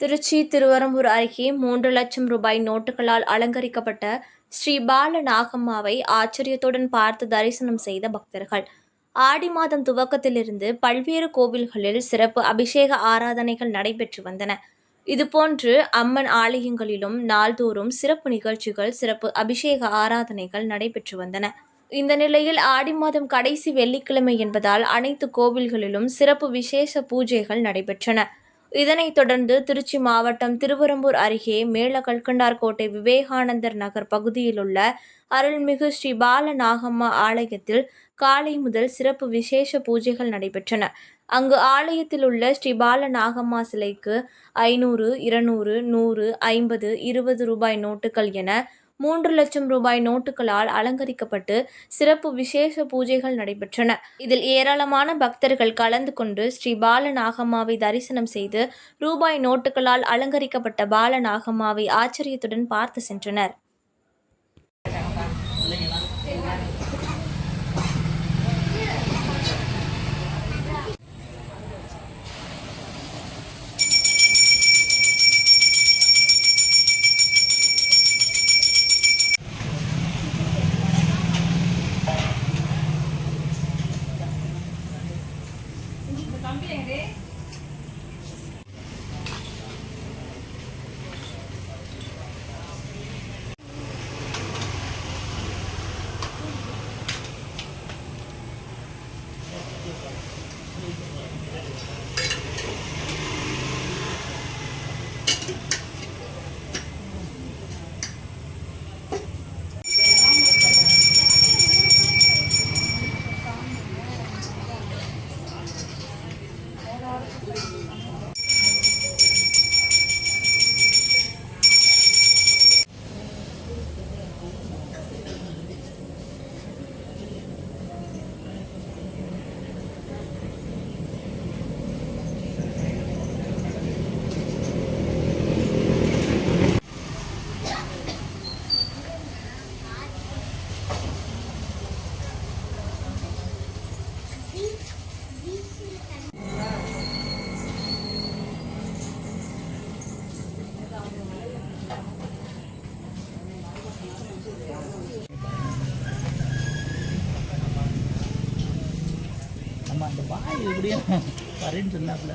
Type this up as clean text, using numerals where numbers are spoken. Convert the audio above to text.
திருச்சி திருவரம்பூர் அருகே 3 லட்சம் ரூபாய் நோட்டுகளால் அலங்கரிக்கப்பட்ட ஸ்ரீ பால நாகம்மாவை ஆச்சரியத்துடன் பார்த்து தரிசனம் செய்த பக்தர்கள். ஆடி மாதம் துவக்கத்திலிருந்து பல்வேறு கோவில்களில் சிறப்பு அபிஷேக ஆராதனைகள் நடைபெற்று வந்தன. இதுபோன்று அம்மன் ஆலயங்களிலும் நாள்தோறும் சிறப்பு நிகழ்ச்சிகள், சிறப்பு அபிஷேக ஆராதனைகள் நடைபெற்று வந்தன. இந்த நிலையில் ஆடி மாதம் கடைசி வெள்ளிக்கிழமை என்பதால் அனைத்து கோவில்களிலும் சிறப்பு விசேஷ பூஜைகள் நடைபெற்றன. இதனைத் தொடர்ந்து திருச்சி மாவட்டம் திருவரம்பூர் அருகே மேலகல்கண்டார்கோட்டை விவேகானந்தர் நகர் பகுதியிலுள்ள அருள்மிகு ஸ்ரீ பால நாகம்மா ஆலயத்தில் காலை முதல் சிறப்பு விசேஷ பூஜைகள் நடைபெற்றன. அங்கு ஆலயத்தில் உள்ள ஸ்ரீ பால நாகம்மா சிலைக்கு 500, 200, 100, 50, 20 ரூபாய் நோட்டுகள் என 3 லட்சம் ரூபாய் நோட்டுகளால் அலங்கரிக்கப்பட்டு சிறப்பு விசேஷ பூஜைகள் நடைபெற்றன. இதில் ஏராளமான பக்தர்கள் கலந்து கொண்டு ஸ்ரீ பால நாகம்மாவை தரிசனம் செய்து ரூபாய் நோட்டுகளால் அலங்கரிக்கப்பட்ட பால நாகம்மாவை ஆச்சரியத்துடன் பார்த்து சென்றனர். நம்ம அந்த வாய் எப்படியும் வரேன்னு சொன்னாப்புல